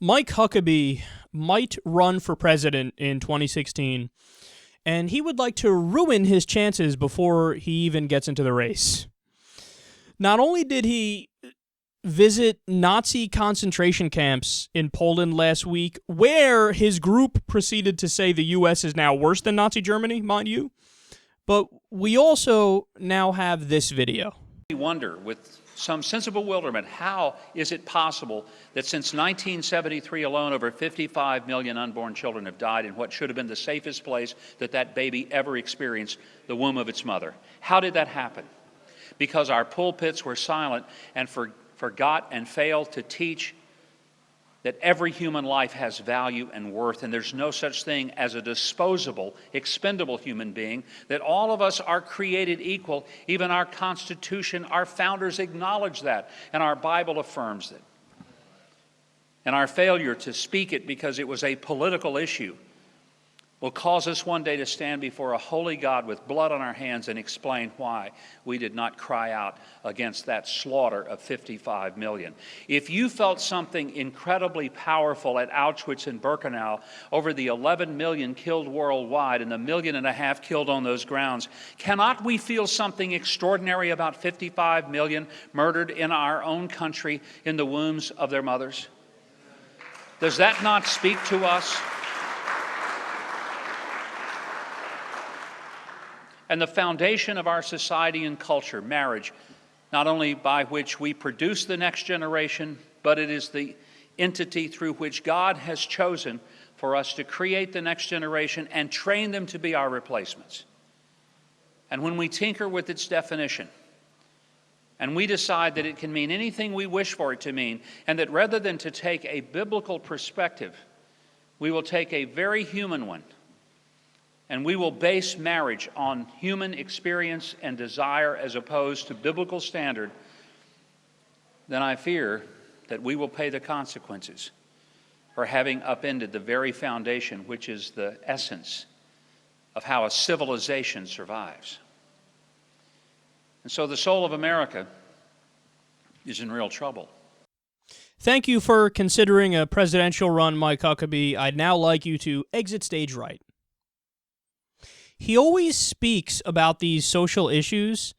Mike Huckabee might run for president in 2016, and he would like to ruin his chances before he even gets into the race. Not only did he visit Nazi concentration camps in Poland last week, where his group proceeded to say the U.S. is now worse than Nazi Germany, mind you, but we also now have this video. We wonder, with some sensible bewilderment, how is it possible that since 1973 alone, over 55 million unborn children have died in what should have been the safest place that that baby ever experienced, the womb of its mother? How did that happen? Because our pulpits were silent and forgot and failed to teach that every human life has value and worth, and there's no such thing as a disposable, expendable human being, that all of us are created equal. Even our Constitution, our founders acknowledge that, and our Bible affirms it. And our failure to speak it because it was a political issue will cause us one day to stand before a holy God with blood on our hands and explain why we did not cry out against that slaughter of 55 million. If you felt something incredibly powerful at Auschwitz and Birkenau over the 11 million killed worldwide and the 1.5 million killed on those grounds, cannot we feel something extraordinary about 55 million murdered in our own country in the wombs of their mothers? Does that not speak to us? And the foundation of our society and culture, marriage, not only by which we produce the next generation, but it is the entity through which God has chosen for us to create the next generation and train them to be our replacements. And when we tinker with its definition, and we decide that it can mean anything we wish for it to mean, and that rather than to take a biblical perspective, we will take a very human one, and we will base marriage on human experience and desire as opposed to biblical standard, then I fear that we will pay the consequences for having upended the very foundation, which is the essence of how a civilization survives. And so the soul of America is in real trouble. Thank you for considering a presidential run, Mike Huckabee. I'd now like you to exit stage right. He always speaks about these social issues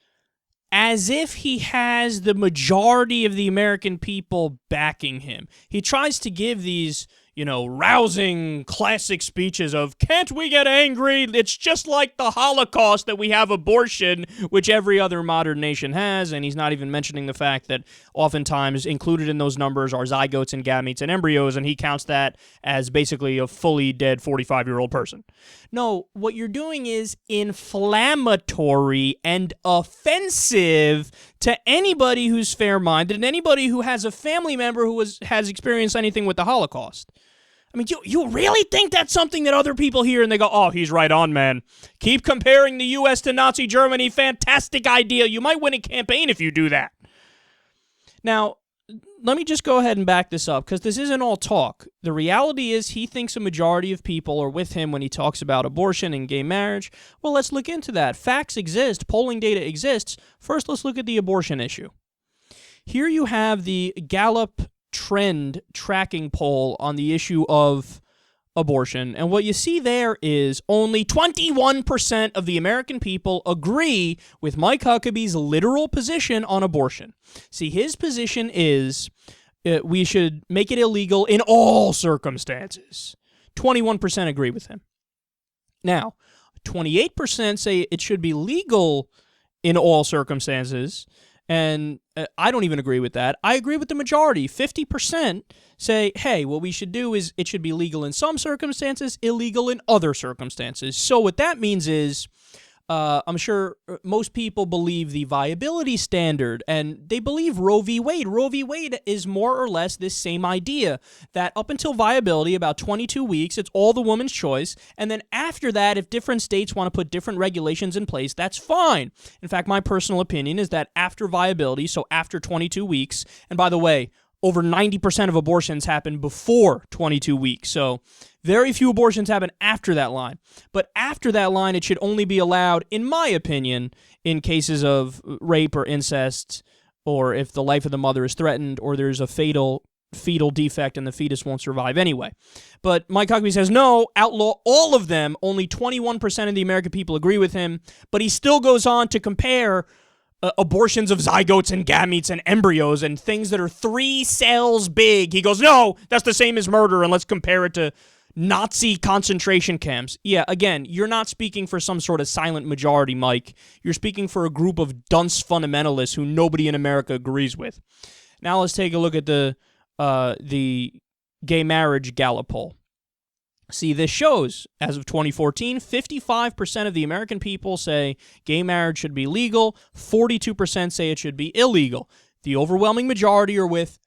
as if he has the majority of the American people backing him. He tries to give these, rousing classic speeches of, can't we get angry? It's just like the Holocaust that we have abortion, which every other modern nation has, and he's not even mentioning the fact that oftentimes included in those numbers are zygotes and gametes and embryos, and he counts that as basically a fully dead 45-year-old person. No, what you're doing is inflammatory and offensive to anybody who's fair-minded and anybody who has a family member who has experienced anything with the Holocaust. I mean, you really think that's something that other people hear and they go, oh, he's right on, man. Keep comparing the U.S. to Nazi Germany. Fantastic idea. You might win a campaign if you do that. Now, let me just go ahead and back this up, because this isn't all talk. The reality is he thinks a majority of people are with him when he talks about abortion and gay marriage. Well, let's look into that. Facts exist. Polling data exists. First, let's look at the abortion issue. Here you have the Gallup trend tracking poll on the issue of abortion, and what you see there is only 21% of the American people agree with Mike Huckabee's literal position on abortion. See, his position is we should make it illegal in all circumstances. 21% agree with him. Now, 28% say it should be legal in all circumstances, and I don't even agree with that. I agree with the majority. 50% say, hey, what we should do is it should be legal in some circumstances, illegal in other circumstances. So what that means is, I'm sure most people believe the viability standard, and they believe Roe v. Wade. Roe v. Wade is more or less this same idea, that up until viability, about 22 weeks, it's all the woman's choice, and then after that, if different states want to put different regulations in place, that's fine. In fact, my personal opinion is that after viability, so after 22 weeks, and by the way, over 90% of abortions happen before 22 weeks, so very few abortions happen after that line. But after that line, it should only be allowed, in my opinion, in cases of rape or incest, or if the life of the mother is threatened, or there's a fatal fetal defect and the fetus won't survive anyway. But Mike Huckabee says, no, outlaw all of them. Only 21% of the American people agree with him. But he still goes on to compare abortions of zygotes and gametes and embryos and things that are 3 cells big. He goes, no, that's the same as murder, and let's compare it to Nazi concentration camps. Yeah, again, you're not speaking for some sort of silent majority, Mike. You're speaking for a group of dunce fundamentalists who nobody in America agrees with. Now let's take a look at the gay marriage Gallup poll. See, this shows, as of 2014, 55% of the American people say gay marriage should be legal, 42% say it should be illegal. The overwhelming majority are with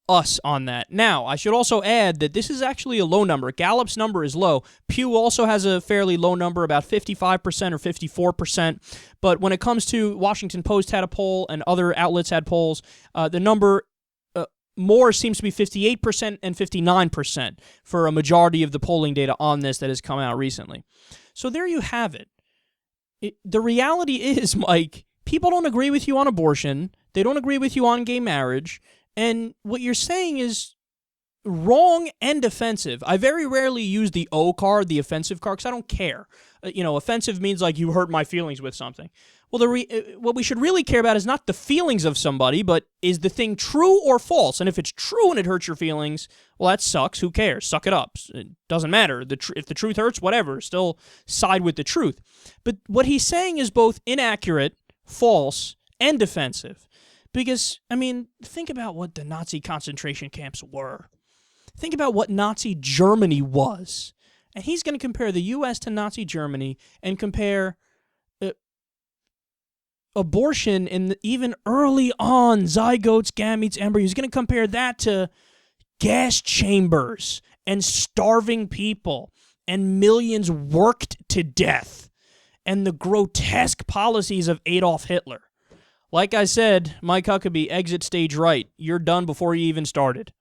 us on that. Now, I should also add that this is actually a low number. Gallup's number is low. Pew also has a fairly low number, about 55% or 54%. But when it comes to Washington Post had a poll and other outlets had polls, the number more seems to be 58% and 59% for a majority of the polling data on this that has come out recently. So there you have it. The reality is, Mike, people don't agree with you on abortion. They don't agree with you on gay marriage. And what you're saying is wrong and offensive. I very rarely use the O card, the offensive card, because I don't care. Offensive means like you hurt my feelings with something. Well, what we should really care about is not the feelings of somebody, but is the thing true or false? And if it's true and it hurts your feelings, well, that sucks. Who cares? Suck it up. It doesn't matter. If the truth hurts, whatever. Still side with the truth. But what he's saying is both inaccurate, false, and offensive. Because, think about what the Nazi concentration camps were. Think about what Nazi Germany was. And he's going to compare the U.S. to Nazi Germany and compare abortion in even early on, zygotes, gametes, embryos. He's going to compare that to gas chambers and starving people and millions worked to death and the grotesque policies of Adolf Hitler. Like I said, Mike Huckabee, exit stage right. You're done before you even started.